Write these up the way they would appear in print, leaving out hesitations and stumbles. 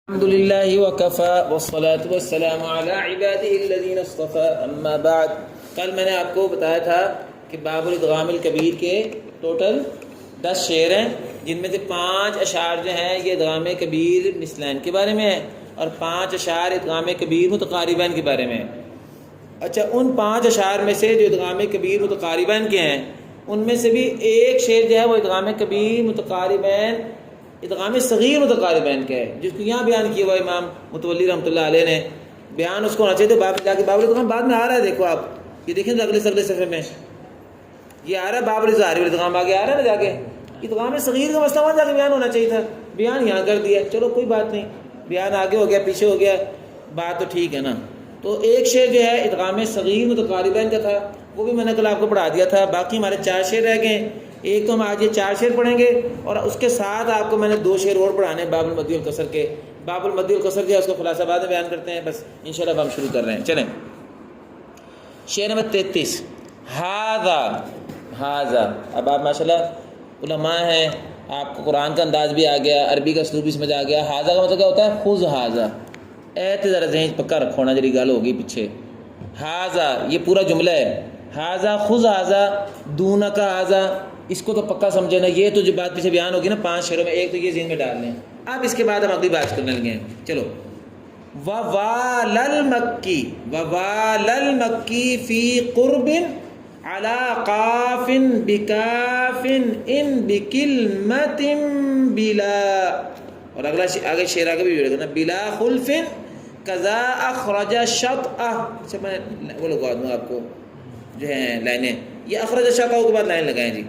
الحمد للہ وکفی والصلاة والسلام علی عبادہ الذین اصطفی اما بعد۔ کل میں نے آپ کو بتایا تھا کہ باب الادغام الکبیر کے ٹوٹل 10 شعر ہیں، جن میں سے 5 اشعار جو ہیں یہ ادغام کبیر مثلین کے بارے میں ہیں اور 5 اشعار ادغام کبیر متقاربین کے بارے میں ہیں۔ اچھا، ان 5 اشعار میں سے جو ادغام کبیر متقاربین کے ہیں ان میں سے بھی ایک شعر جو ہے وہ ادغام کبیر متقاربین ادغام صغیر متقاربین کا ہے، جس کو یہاں بیان کیا ہوا امام متولی رحمۃ اللہ علیہ نے۔ بیان اس کو ہونا چاہیے باب الادغام بعد میں آ رہا ہے، دیکھو آپ یہ دیکھیں اگلے صفحے میں یہ آ رہا ہے باب الظاہر الادغام آگے آ رہا ہے نا، جا کے ادغام صغیر کا مسئلہ وہاں جا کے بیان ہونا چاہیے تھا، بیان یہاں کر دیا، چلو کوئی بات نہیں، بیان آگے ہو گیا پیچھے ہو گیا، بات تو ٹھیک ہے نا۔ تو ایک شعر جو ہے ادغام صغیر متقاربین کا تھا، وہ بھی میں نے کل آپ کو پڑھا دیا تھا۔ باقی ہمارے 4 شعر رہ گئے، ایک تو ہم آج یہ 4 شعر پڑھیں گے اور اس کے ساتھ آپ کو میں نے 2 شعر اور پڑھانے ہیں باب المدی القصر کے۔ باب المدی القصر جو ہے اس کو خلاصہ بعد میں بیان کرتے ہیں، بس انشاءاللہ ہم شروع کر رہے ہیں۔ چلیں شعر نمبر 33، ہاذا۔ اب آپ ماشاءاللہ علماء ہیں، آپ کو قرآن کا انداز بھی آ گیا، عربی کا اسلوب بھی سمجھ آ گیا۔ ہاذا کا مطلب کیا ہوتا ہے؟ خذ ہاذا، ایت ذرا ذہن پکا رکھو نا، جڑی گل ہوگی پیچھے۔ ہاذا یہ پورا جملہ ہے، ہاذا خذ ہاذا دونک ہاذا، اس کو تو پکا سمجھے نا۔ یہ تو جو بات پیچھے بیان ہوگی نا 5 شعروں میں، ایک تو یہ ذہن میں ڈال لیں۔ اب اس کے بعد ہم اگلی بات کرنے لگے ہیں، چلو۔ ووال المکی فی قرب علی قاف بکاف ان بکلمت بلا، اور اگلا آگے شعر آگے بھی نا، بلا خلف کذا اخرج شطأ۔ اچھا میں وہ لگوا دوں آپ کو جو ہیں لائنیں، یہ اخرج شطأ کے بعد لائن لگائیں جی۔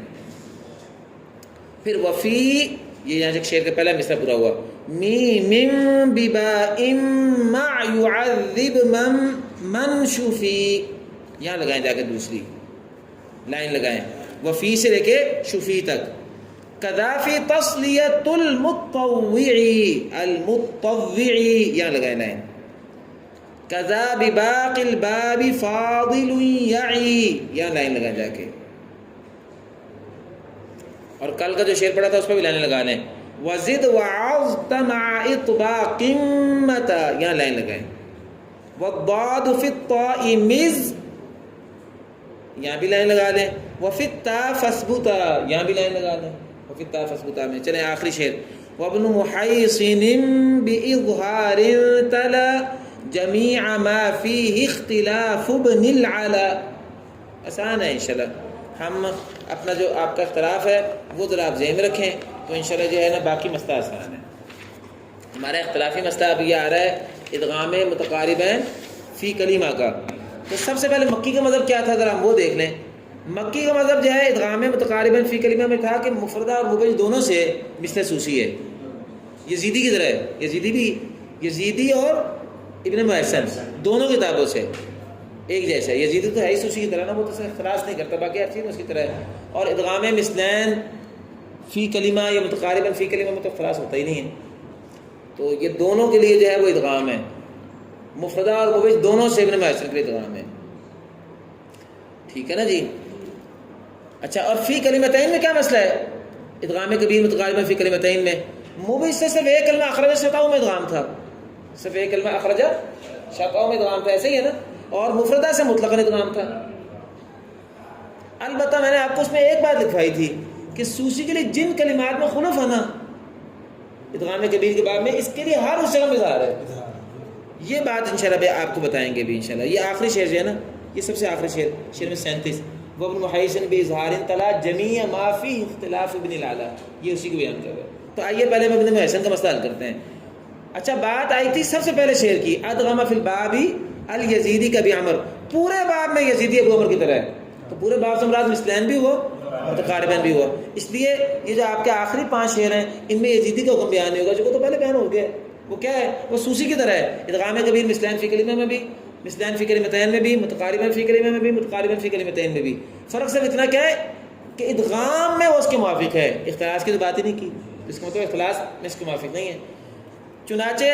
پھر وفی، یہ یہاں سے شعر کا پہلا مصرع پورا ہوا، میم بباء مع يعذب من شفی، یہاں لگائیں جا کے دوسری لائن لگائیں، وفی سے لے کے شفی تک۔ کذافی تصلیۃ المطوعی، یہاں لگائیں لائن۔ کذا بباقی الباب فاضل یعی، یہاں لائن لگائیں جا کے۔ اور کل کا جو شعر پڑھا تھا اس پہ بھی لائن لگا لیں، وزد وعظت مع اطباق متا، یہاں لائن لگائیں۔ والضاد فی الطاء مز، یہاں بھی لائن لگا لیں۔ وفی التاء فاثبتا، یہاں بھی لائن لگا لیں، وفی التاء فاثبتا میں۔ چلیں آخری شعر، وابن محیصن باظہار تلا جمیع ما فیہ اختلاف ابن العلا۔ آسان ہے انشاءاللہ، ہم اپنا جو آپ کا اختلاف ہے وہ ذرا آپ ذہن میں رکھیں تو انشاءاللہ جو ہے نا باقی مسئلہ آسان ہے۔ ہمارا اختلافی مسئلہ اب یہ آ رہا ہے ادغام متقاربین فی کلمہ کا۔ تو سب سے پہلے مکی کا مذہب کیا تھا ذرا ہم وہ دیکھ لیں۔ مکی کا مذہب جو ہے ادغام متقاربین فی کلمہ میں تھا کہ مفردہ اور مبج دونوں سے مثل سوسی ہے، یزیدی کی طرح ہے، یزیدی اور ابن محسن دونوں کتابوں سے ایک جیسا ہے۔ یزیدی تو ہے ہی سوسی کی طرح نا، وہ تو اختلاس نہیں کرتا، باقی ہر چیز اس کی طرح ہے۔ اور ادغام مثلین فی کلمہ یا متقارباً فی کلمہ میں تو اختلاس ہوتا ہی نہیں ہے، تو یہ دونوں کے لیے جو ہے وہ ادغام ہے، مفردہ اور مبج دونوں سے ابن محسن کے لیے ادغام ہے، ٹھیک ہے نا جی۔ اچھا، اور فی کلمتین میں کیا مسئلہ ہے؟ ادغام کبیر متقارباً فی کلمتین میں مبج سے صرف ایک کلمہ اخرج شطأ میں ادغام تھا، صرف ایک کلمہ اخرج شطأ میں ادغام تھا، ایسے ہی ہے نا، اور مفردہ سے مطلقاً ادغام تھا۔ البتہ میں نے آپ کو اس میں ایک بات لکھوائی تھی کہ سوسی کے لیے جن کلمات میں خلف ہے نا ادغام کبیر کے باب میں، اس کے لیے ہر اس جگہ میں اظہار ہے، یہ بات انشاءاللہ آپ کو بتائیں گے بھی انشاءاللہ۔ یہ آخری شعر جو ہے نا، یہ سب سے آخری شعر، شعر میں 37، وابن محیصن باظہار تلا جمیع ما فیہ اختلاف ابن العلا، یہ اسی کو بیان کر رہا ہے۔ تو آئیے پہلے ہم ابن محسن کا مسئلہ حل کرتے ہیں۔ اچھا، بات آئی تھی سب سے پہلے شعر کی، ادغم فی الباب الیزیدی کا بھی عمر، پورے باب میں یزیدی ابو عمر کی طرح ہے، تو پورے باب سے مراد مثلین بھی ہو متقاربین بھی ہو، اس لیے یہ جو آپ کے آخری 5 شعر ہیں ان میں یزیدی کا حکم بیان نہیں ہوگا، جو تو پہلے بیان ہو گیا، وہ کیا ہے؟ وہ سوسی کی طرح ہے، ادغام کبیر مثلین فی کلمہ میں بھی، مثلین فی کلمتین میں بھی، متقاربین فی کلمہ میں بھی، متقاربین فی کلمتین میں بھی۔ فرق صرف اتنا کیا ہے کہ ادغام میں وہ اس کے موافق ہے، اختلاس کی تو بات ہی نہیں کی، اس کا مطلب اختلاس میں اس کے موافق نہیں ہے۔ چنانچہ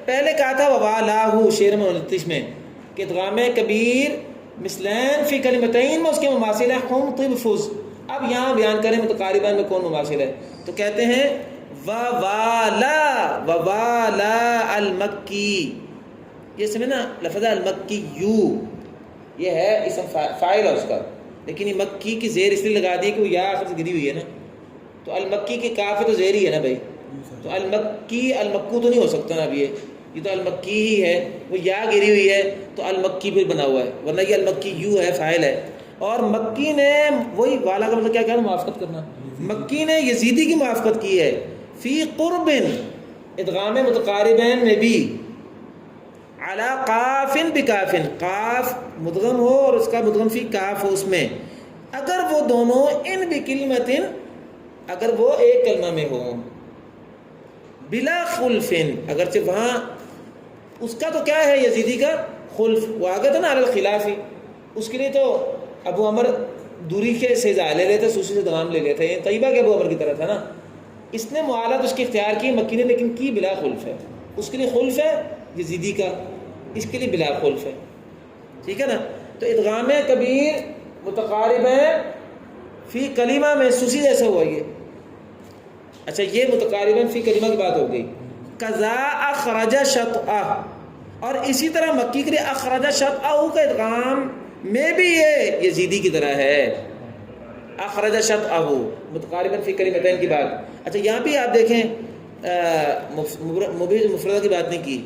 پہلے کہا تھا ووالاہ شعر میں 29 میں کہ ادغام کبیر مثلین فی کلمتین میں اس کے مماثل ہے، ہم طب فز۔ اب یہاں بیان کریں متقاربان میں کون مماثل ہے، تو کہتے ہیں ووالا المکی، یہ سمجھے نا لفظ المکی یو، یہ ہے اسم فاعل ہے اس کا، لیکن یہ مکی کی زیر اس لیے لگا دی کہ وہ یا آخر سے گری ہوئی ہے نا، تو المکی کی کاف تو زیر ہی ہے نا بھائی، تو المکی المکو تو نہیں ہو سکتا نا اب یہ تو المکی ہی ہے، وہ یا گری ہوئی ہے تو المکی پھر بنا ہوا ہے، ورنہ یہ المکی یو ہے، فاعل ہے۔ اور مکی نے وہی والا کا مطلب کیا کہنا، موافقت کرنا، مکی نے یزیدی کی موافقت کی ہے فی قرب، ادغام متقاربین میں بھی، علی قافن بکافن، قاف مدغم ہو اور اس کا مدغم فی کاف ہو اس میں، اگر وہ دونوں ان بکلمتن، اگر وہ ایک کلمہ میں ہوں، بلا خلفن، اگرچہ وہاں اس کا تو کیا ہے یزیدی کا خلف، وہ آگے تھا نا علی الخلافی، اس کے لیے تو ابو عمر دوری کے سے لے لیتے، سوسی سے دغام لے لیتے، طیبہ کے ابو عمر کی طرح تھا نا، اس نے معالت اس کی اختیار کی مکی نے، لیکن کی بلا خلف ہے، اس کے لیے خلف ہے یزیدی کا، اس کے لیے بلا خلف ہے، ٹھیک ہے نا۔ تو ادغام کبیر متقارب ہے فی کلمہ میں سوسی جیسا ہوا یہ، اچھا یہ متقارباً فی کلمہ کی بات ہو گئی۔ قضا اخرج شطأ، اور اسی طرح مکی کے لیے اخرج شطأ کا ادغام میں بھی یہ یزیدی کی طرح ہے، اخرج شطأ متقارباً فی کلمتین کی بات۔ اچھا یہاں بھی آپ دیکھیں مبیز مفردہ کی بات نہیں کی،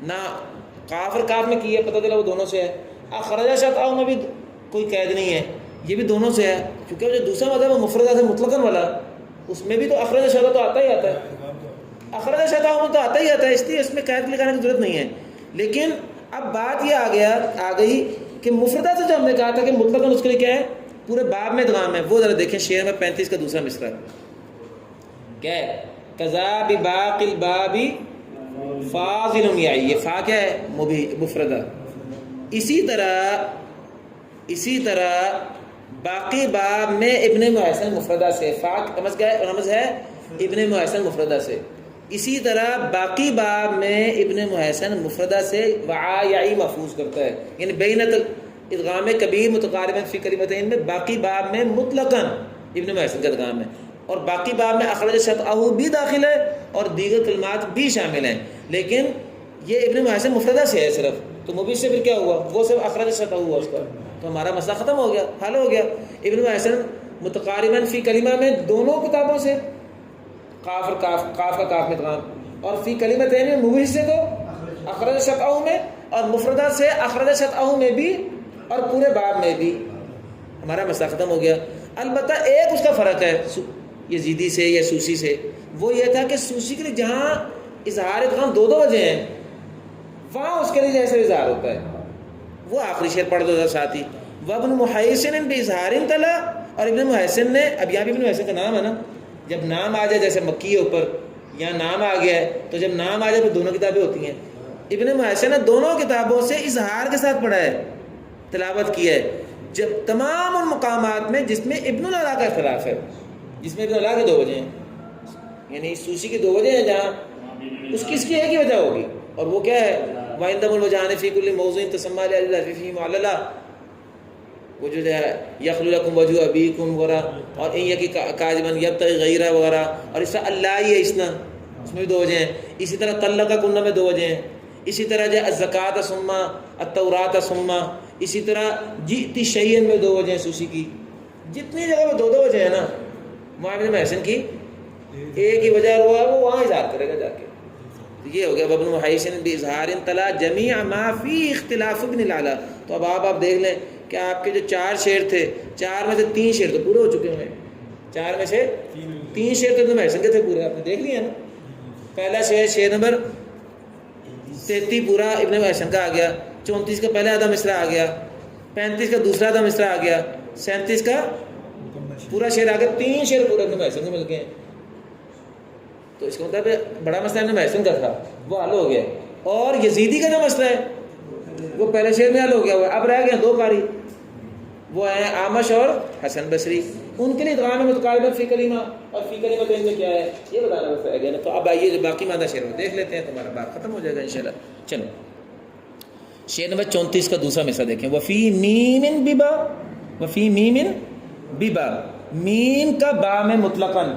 نہ قاف اور کاف میں کی ہے، پتہ چلا وہ دونوں سے ہے، اخرج شطأ میں بھی کوئی قید نہیں ہے، یہ بھی دونوں سے ہے، کیونکہ جو دوسرا مطلب ہے مفردہ سے مطلقاً والا، اس میں بھی تو اخرج شطأ تو آتا ہی آتا ہے، اخرج شطأ میں تو آتا ہی آتا ہے، اس لیے اس میں قید لگانے کی ضرورت نہیں ہے۔ لیکن اب بات یہ آ گئی کہ مفردہ سے جو ہم نے کہا تھا کہ مطلقاً اس کے لیے کیا ہے، پورے باب میں ادغام ہے، وہ ذرا دیکھیں شعر میں 35 کا دوسرا مصرع کیا ہے، قضا بباقی الباب فاضل یعی، یہ فا کیا ہے مفردہ، اسی طرح باقی باب میں ابن محسن مفردہ سے، فا رمز کیا ہے، رمز ہے ابن محسن مفردہ سے، اسی طرح باقی باب میں ابن محسن مفردہ سے وعا یعی محفوظ کرتا ہے، یعنی بینت ادغام کبیر متقارباً فی کلمتین میں باقی باب میں مطلقاً ابن محسن کا ادغام ہے، اور باقی باب میں اخرج شطأ بھی داخل ہے اور دیگر کلمات بھی شامل ہیں، لیکن یہ ابن محسن مفردہ سے ہے صرف، تو مبیش سے پھر کیا ہوا، وہ صرف اخرج شطأ ہوا اس کا، تو ہمارا مسئلہ ختم ہو گیا، حل ہو گیا۔ ابن محسن متقارباً فی کلمہ میں دونوں کتابوں سے، قاف اور کاف کا کاف میں ادغام، اور فی کلمتین میں مبیش سے تو اخرج شطأ میں، اور مفردہ سے اخرج شطأ میں بھی اور پورے باب میں بھی، ہمارا مسئلہ ختم ہو گیا۔ البتہ ایک اس کا فرق ہے یزیدی سے یا سوسی سے، وہ یہ تھا کہ سوسی کے لیے جہاں اظہار ادغام دو وجہ ہیں، وہاں اس کے لیے جیسے اظہار ہوتا ہے، وہ آخری شعر پڑھ دو ساتھی، وابن محسن باظہار تلا، اور ابن محسن نے، اب یہاں بھی ابن محسن کا نام ہے نا، جب نام آ جائے جیسے مکی ہے اوپر، یہاں نام آ گیا ہے تو جب نام آ جائے تو دونوں کتابیں ہوتی ہیں، ابن محسن نے دونوں کتابوں سے اظہار کے ساتھ پڑھا ہے، تلاوت کی ہے، جب تمام ان مقامات میں جس میں ابن العلا کا اختلاف ہے، جس میں ابن العلا کی دو وجہ ہیں، یعنی سوسی کی دو وجہ ہیں، جہاں اس کی ایک ہی وجہ ہوگی، اور وہ کیا ہے، وَعِنْدَهُ الْوَجْهَانِ فِي كُلِّ مَوْضِعٍ تَسَمَّى لِلَّهِ فِيهِ مُعَلَّلًا، وہ جو ہے يَخْلُ لَكُمْ وَجْهُ أَبِيكُمْ وغیرہ، اور إِنْ يَكِ كَاذِبًا يَبْتَغِي غَيْرَهُ وغیرہ، اور اس طرح اللہ ہی ہے اسنا، اس میں بھی دو وجہ ہیں، اسی طرح طَلَّقَكُنَّ میں دو وجہ ہیں، اسی طرح جو الزَّكَاةَ ثُمَّ التَّوْرَاةَ ثُمَّ، اسی طرح جِئْتِ شَيْئًا میں دو وجہ ہیں سوسی کی، جتنی جگہ میں دو وجہ ہیں نا، ابن محسن کی ایک ہی وجہ ہوا ہے، وہ وہاں اظہار کرے گا جا کے، یہ ہو گیا وابن محسن باظہار تلا جمیع ما فی اختلاف ابن العلا۔ تو اب آپ دیکھ لیں کہ آپ کے جو 4 شعر تھے، 4 میں سے 3 شعر تو پورے ہو چکے ہیں، 4 میں سے 3 شعر تو ابن محسن کے تھے پورے، آپ نے دیکھ لیا نا، پہلا شعر نمبر 33 پورا ابن محسن کا آ گیا، 34 کا پہلا آدھا مصرع آ گیا، 35 کا دوسرا آدھا مصرع آ گیا، 37 کا پورا شعر آ گیا، 3 شعر پورے ابن محسن کے مل گئے ہیں، تو اس کا مطلب بڑا مسئلہ ابن محسن کا تھا، وہ حل ہو گیا، اور یزیدی کا جو مسئلہ ہے وہ پہلے شعر میں حل ہو گیا ہوا ہے، اب رہ گئے 2 قاری، وہ ہیں اعمش اور حسن بصری، ان کے لیے ادغام متقارباً فی کلمہ اور فی کلمتین میں کیا ہے یہ بتانا بس رہ گیا نا۔ تو اب آئیے جو باقی مادہ شعر میں دیکھ لیتے ہیں، تمہارا بات ختم ہو جائے گا انشاءاللہ۔ چلو شعر نمبر 34 کا دوسرا مصرع دیکھیں، وفی میم ببا، وفی میم ببا، میم کا با میں مطلقاً،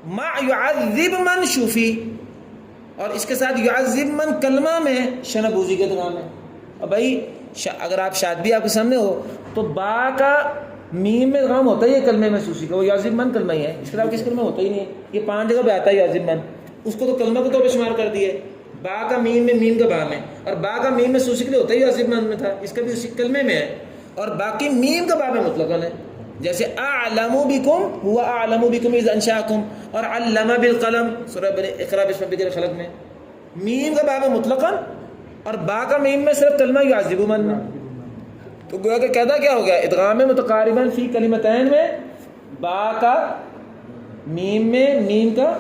ما يعذب من شفی، اور اس کے ساتھ يعذب من کلمہ میں شنبوزی کے ادغام ہے. اب بھائی اگر آپ شادبی آپ کے سامنے ہو تو با کا میم میں ادغام ہوتا ہی ہے کلمے میں سوسی کا، وہ يعذب من کلمہ ہی ہے، اس کے علاوہ کس کلمہ ہوتا ہی نہیں ہے. یہ 5 جگہ پہ آتا ہے يعذب من، اس کو تو کلمہ کے طور پہ شمار کر دیے. با کا میم میں میم کا با میں، اور با کا میم میں سوسی کے لیے ہوتا ہی يعذب من میں تھا، اس کا بھی اسی کلمے میں ہے. اور باقی میم کا با میں مطلقاً ہے، جیسے اعلم بکم هو اعلم بکم اذ انشاکم، اور علم بالقلم سورہ اقرا بسم ربک الخلق میں میم کا با میں مطلقاً، اور با کا میم میں صرف کلمہ يعذب من میں. تو گویا کہ قاعدہ کیا ہو گیا؟ ادغام متقارباً فی کلمتین میں با کا میم میں میم کا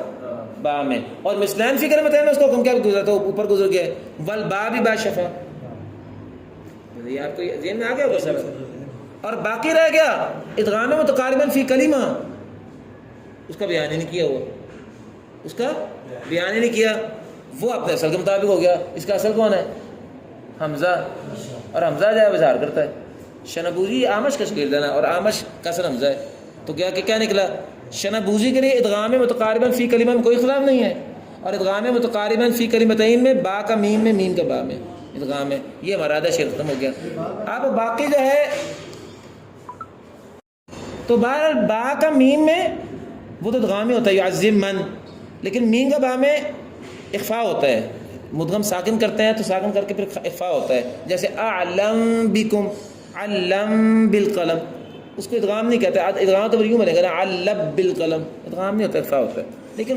با میں، اور مثلین فی کلمتین میں اس کو حکم کیا گزرا تھا؟ اوپر گزر گیا والبا بھی با شفا. یہ آپ کو ذہن میں آ گیا ہوگا سر. اور باقی رہ گیا ادغام متقارباً فی کلمہ، اس کا بیان ہی نہیں کیا، ہوا اس کا بیان ہی نہیں کیا، وہ اپنے اصل کے مطابق ہو گیا. اس کا اصل کون ہے؟ حمزہ، اور حمزہ جو ہے اظہار کرتا ہے. شنبوزی آمش کا شکیل دینا، اور آمش کا اصل حمزہ ہے. تو کیا نکلا؟ شنبوزی کے لیے ادغام متقارباً فی کلمہ میں کوئی اختلاف نہیں ہے، اور ادغام متقارباً فی کلمتین میں با کا میم میں میم کا با میں ادغام ہے. یہ ہمارا آدھا شعر ختم ہو گیا. اب باقی جو ہے تو بہرحال با کا میم میں وہ تو ادغام ہی ہوتا ہے يعذب من، لیکن میم کا با میں اخفاء ہوتا ہے. مدغم ساکن کرتے ہیں تو ساکن کر کے پھر اخفاء ہوتا ہے، جیسے اعلم بکم علم بالقلم، اس کو ادغام نہیں کہتے. ادغام تو یوں بنے گا نا علب بالقلم، ادغام نہیں ہوتا، اخفاء ہوتا ہے. لیکن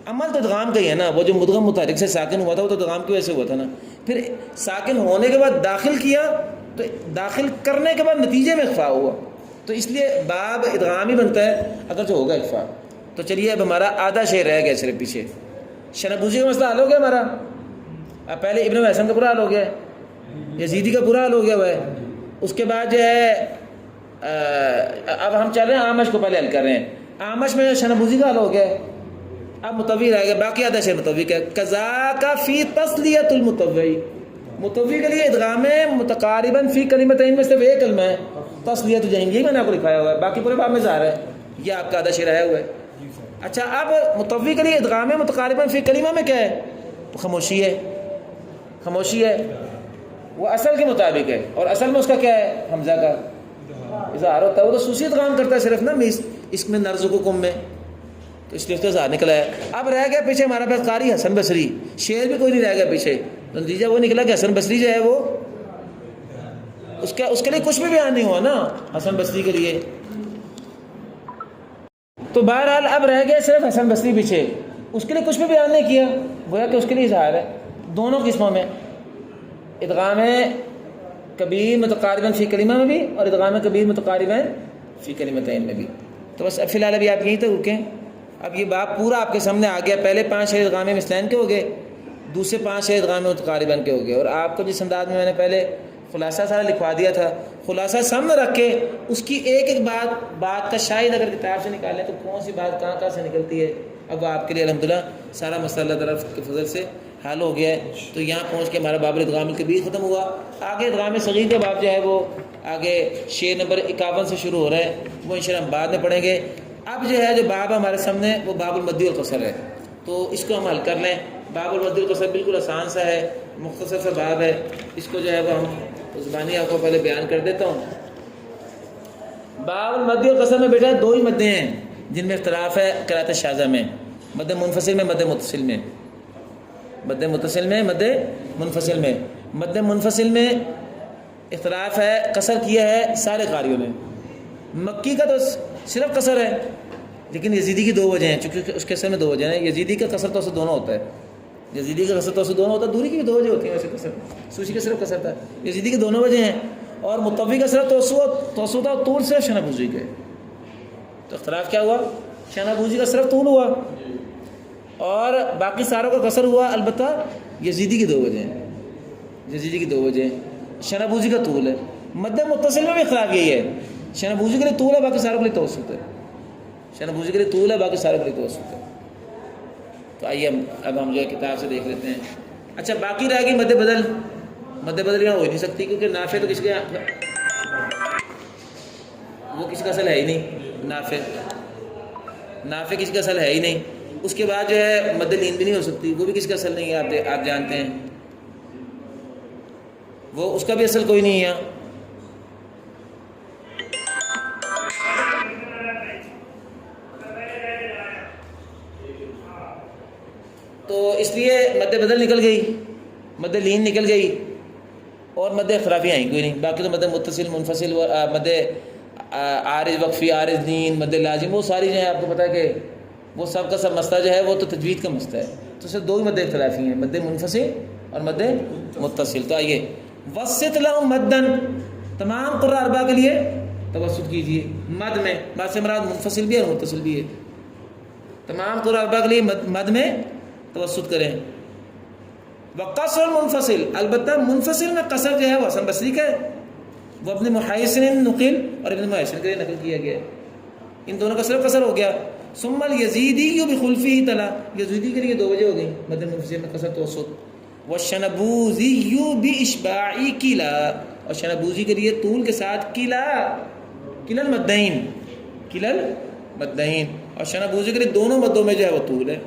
عمل تو ادغام کا ہی ہے نا، وہ جو مدغم متحرک سے ساکن ہوا تھا وہ تو ادغام کی وجہ سے ہوا تھا نا. پھر ساکن ہونے کے بعد داخل کیا تو داخل کرنے کے بعد نتیجے میں اخفاء ہوا، تو اس لیے باب ادغام ہی بنتا ہے اگر جو ہوگا اخفاء. تو چلیے اب ہمارا آدھا شعر رہ گیا صرف پیچھے. شنبوزی کا مسئلہ حل ہو گیا ہمارا. اب پہلے ابن حسن کا برا حل ہو گیا، یزیدی کا برا حل ہو گیا ہوا ہے. اس کے بعد جو ہے اب ہم چل رہے ہیں آمش کو پہلے حل کر رہے ہیں. آمش میں شنبوزی کا حل ہو گیا، اب متوی رہ گیا. باقی آدھا شعر متوی کا. کذاک فی تسلیۃ المتوی، متوی کے لیے ادغام متقارباً فی کلمتین میں صرف ایک کلمہ ہے تسلیۃ جائیں گے، میں نے آپ کو لکھایا ہوا ہے، باقی پورے باب میں ظاہر ہے. یہ آپ کا آدھا شعر آیا ہوا ہے. اچھا اب متوی کے لیے ادغام متقارباً فی کلمہ میں کیا ہے؟ خاموشی ہے. خاموشی ہے وہ اصل کے مطابق ہے، اور اصل میں اس کا کیا ہے؟ حمزہ کا اظہار ہوتا ہے. وہ تو سوسی ادغام کرتا ہے صرف نا اس میں نرزقکم میں، تو اس لیے اس کا اظہار نکلا ہے. اب رہ گیا پیچھے ہمارا پاس قاری حسن بصری، شعر بھی کوئی نہیں رہ گیا پیچھے. تو نتیجہ وہ نکلا کہ حسن بصری جو ہے وہ اس کے لیے کچھ بھی بیان نہیں ہوا نا حسن بصری کے لیے. تو بہرحال اب رہ گیا صرف حسن بصری پیچھے، اس کے لیے کچھ بھی بیان نہیں کیا، گویا کہ اس کے لیے اظہار ہے دونوں قسموں میں، ادغام کبیر متقارباً فی کلمہ میں بھی اور ادغام کبیر متقارباً فی کلمتین میں بھی. تو بس اب فی الحال ابھی آپ یہیں تک رکیں. اب یہ باب پورا آپ کے سامنے آ گیا. پہلے 5 شعر ادغام مثلین کے ہو گئے، دوسرے 5 شعر ادغام متقارباً کے ہو گئے، اور آپ کو جس انداز میں نے پہلے خلاصہ سارا لکھوا دیا تھا، خلاصہ سامنے رکھ کے اس کی ایک ایک بات کا شاید اگر کتاب سے نکالیں تو کون سی بات کہاں سے نکلتی ہے. اب آپ کے لیے الحمدللہ سارا مسئلہ اللہ تعالیٰ کے فضل سے حل ہو گیا ہے. تو یہاں پہنچ کے ہمارا باب الادغام الکبیر ختم ہوا. آگے ادغام صغیر کا باب جو ہے وہ آگے شعر نمبر 51 سے شروع ہو رہا ہے، وہ انشاءاللہ ہم بعد میں پڑھیں گے. اب جو ہے جو باب ہمارے سامنے وہ باب المد والقصر ہے، تو اس کو ہم حل کر لیں. باب المد والقصر بالکل آسان سا ہے، مختصر سا باب ہے. اس کو جو ہے وہ ہم زبانی آپ کو پہلے بیان کر دیتا ہوں. باب المد والقصر میں بیٹا 2 ہی مدیں ہیں جن میں اختلاف ہے قرأت شاذہ میں، مد منفصل میں، مد متصل میں. مد متصل میں، مد منفصل میں. مد منفصل میں اختلاف ہے، قصر کیا ہے سارے قاریوں نے. مکی کا تو صرف قصر ہے، لیکن یزیدی کی 2 وجہ ہیں، چونکہ اس کے قصر میں 2 وجہ ہیں. یزیدی کا قصر توسط دونوں ہوتا ہے، یزیدی کا قصر توسط دونوں ہوتا ہے. دوری کی بھی 2 وجہ ہوتی ہیں ویسے قصر، سوسی کا صرف قصر تھا. یزیدی کی دونوں وجہ ہیں، اور متوی کا صرف توسط اور طول صرف شنبوزی کے. تو اختلاف کیا ہوا؟ شنبوزی کا صرف طول ہوا اور باقی ساروں کا قصر ہوا. البتہ یزیدی کی 2 وجہ ہیں، یزیدی کی 2 وجہ ہیں. شنبوزی کا طول ہے. مد متصل میں بھی اختلاف یہی ہے، شنبوزی کے لیے طول ہے، باقی ساروں کے لیے توسط ہے. شنبوزی کے لیے طول ہے، باقی ساروں کے لیے توسط ہے. تو آئیے اب ہم جو ہے کتاب سے دیکھ لیتے ہیں. اچھا باقی رہ گئی مد بدل. مد بدل یہاں ہو ہی نہیں سکتی کیونکہ نافع تو کسی کے وہ کسی کا اصل ہے ہی نہیں. نافع نافع کسی کا اصل ہے ہی نہیں. اس کے بعد جو ہے مد لین بھی نہیں ہو سکتی, وہ بھی کسی کا اصل نہیں ہے, آپ جانتے ہیں, وہ اس کا بھی اصل کوئی نہیں ہے. تو اس لیے مد بدل نکل گئی, مد لین نکل گئی, اور مد اختلافی آئیں کوئی نہیں. باقی تو مد متصل, منفصل, مد عارض وقفی, عارض لین, مد لازم, وہ ساری جو ہے آپ کو پتہ ہے کہ وہ سب کا سب مسئلہ جو ہے وہ تو تجوید کا مسئلہ ہے. تو صرف دو ہی مد اختلافی ہیں, مد منفصل اور مد متصل. تو آئیے, وسط لهم مدن, تمام قراء اربعہ کے لیے توسط کیجیے مد میں. مد سے مراد منفصل بھی ہے اور متصل بھی ہے. تمام قراء اربعہ کے لیے مد میں توسط کریں. وقصر منفصل, البتہ منفصل میں قصر جو ہے وہ حسن بصری کا ہے, وہ اپنے محیصن نقل اور ابن محیصن کے لیے نقل کیا گیا ہے. ان دونوں کا صرف قصر ہو گیا. ثم الیزیدی بخلفی تلا, یزیدی کے لیے دو وجہ ہو گئی مد منفصل میں قصر توسط. والشنبوزی باشباع کلا, اور شنبوزی کے لیے طول کے ساتھ کلا المدین, کلا المدین, اور شنبوزی کے لیے دونوں مدوں میں جو ہے وہ طول ہے.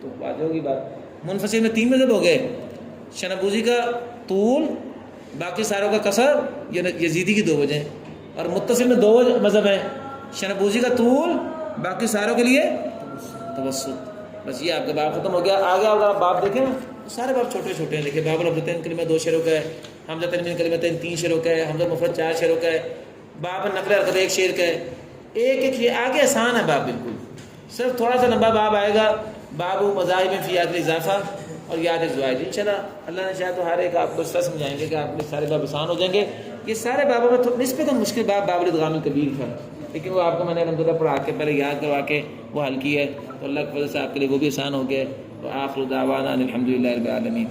تو بات ہوگی بات. منفصل میں تین مذہب ہو گئے, شنبوزی کا طول, باقی ساروں کا قصر, یزیدی کی دو وجہ ہیں. اور متصل میں دو مذہب ہیں, شنبوزی کا طول, باقی ساروں کے لیے توسط. بس یہ آپ کا باب ختم ہو گیا. آگے آپ باب دیکھیں نا, سارے باب چھوٹے چھوٹے ہیں. دیکھیں, باب العبدتین کلمہ 2 شعروں کا ہے, حمزہ تنوین کلمتین 3 شعروں کا ہے, حمزہ مفرد 4 شعروں کا ہے, باب نقل حرکت 1 شعر کا ہے. ایک شعر آگے آسان ہے باب بالکل. صرف تھوڑا سا لمبا باب آئے گا, باب مذاہب فی یاد الاضافہ اور یاد الزوائد. انشاءاللہ اللہ نے چاہا تو ہر ایک آپ کو اس طرح سمجھائیں گے کہ آپ کے سارے باب آسان ہو جائیں گے. یہ سارے بابوں میں نسبتاً مشکل باب الادغام الکبیر تھا, لیکن وہ آپ کو میں نے الحمدللہ پڑھا کے پہلے یاد کروا کے وہ حل کی ہے. تو اللہ کے فضل سے آپ کے لیے وہ بھی آسان ہو گیا. وآخر دعوانا الحمدللہ رب العالمین.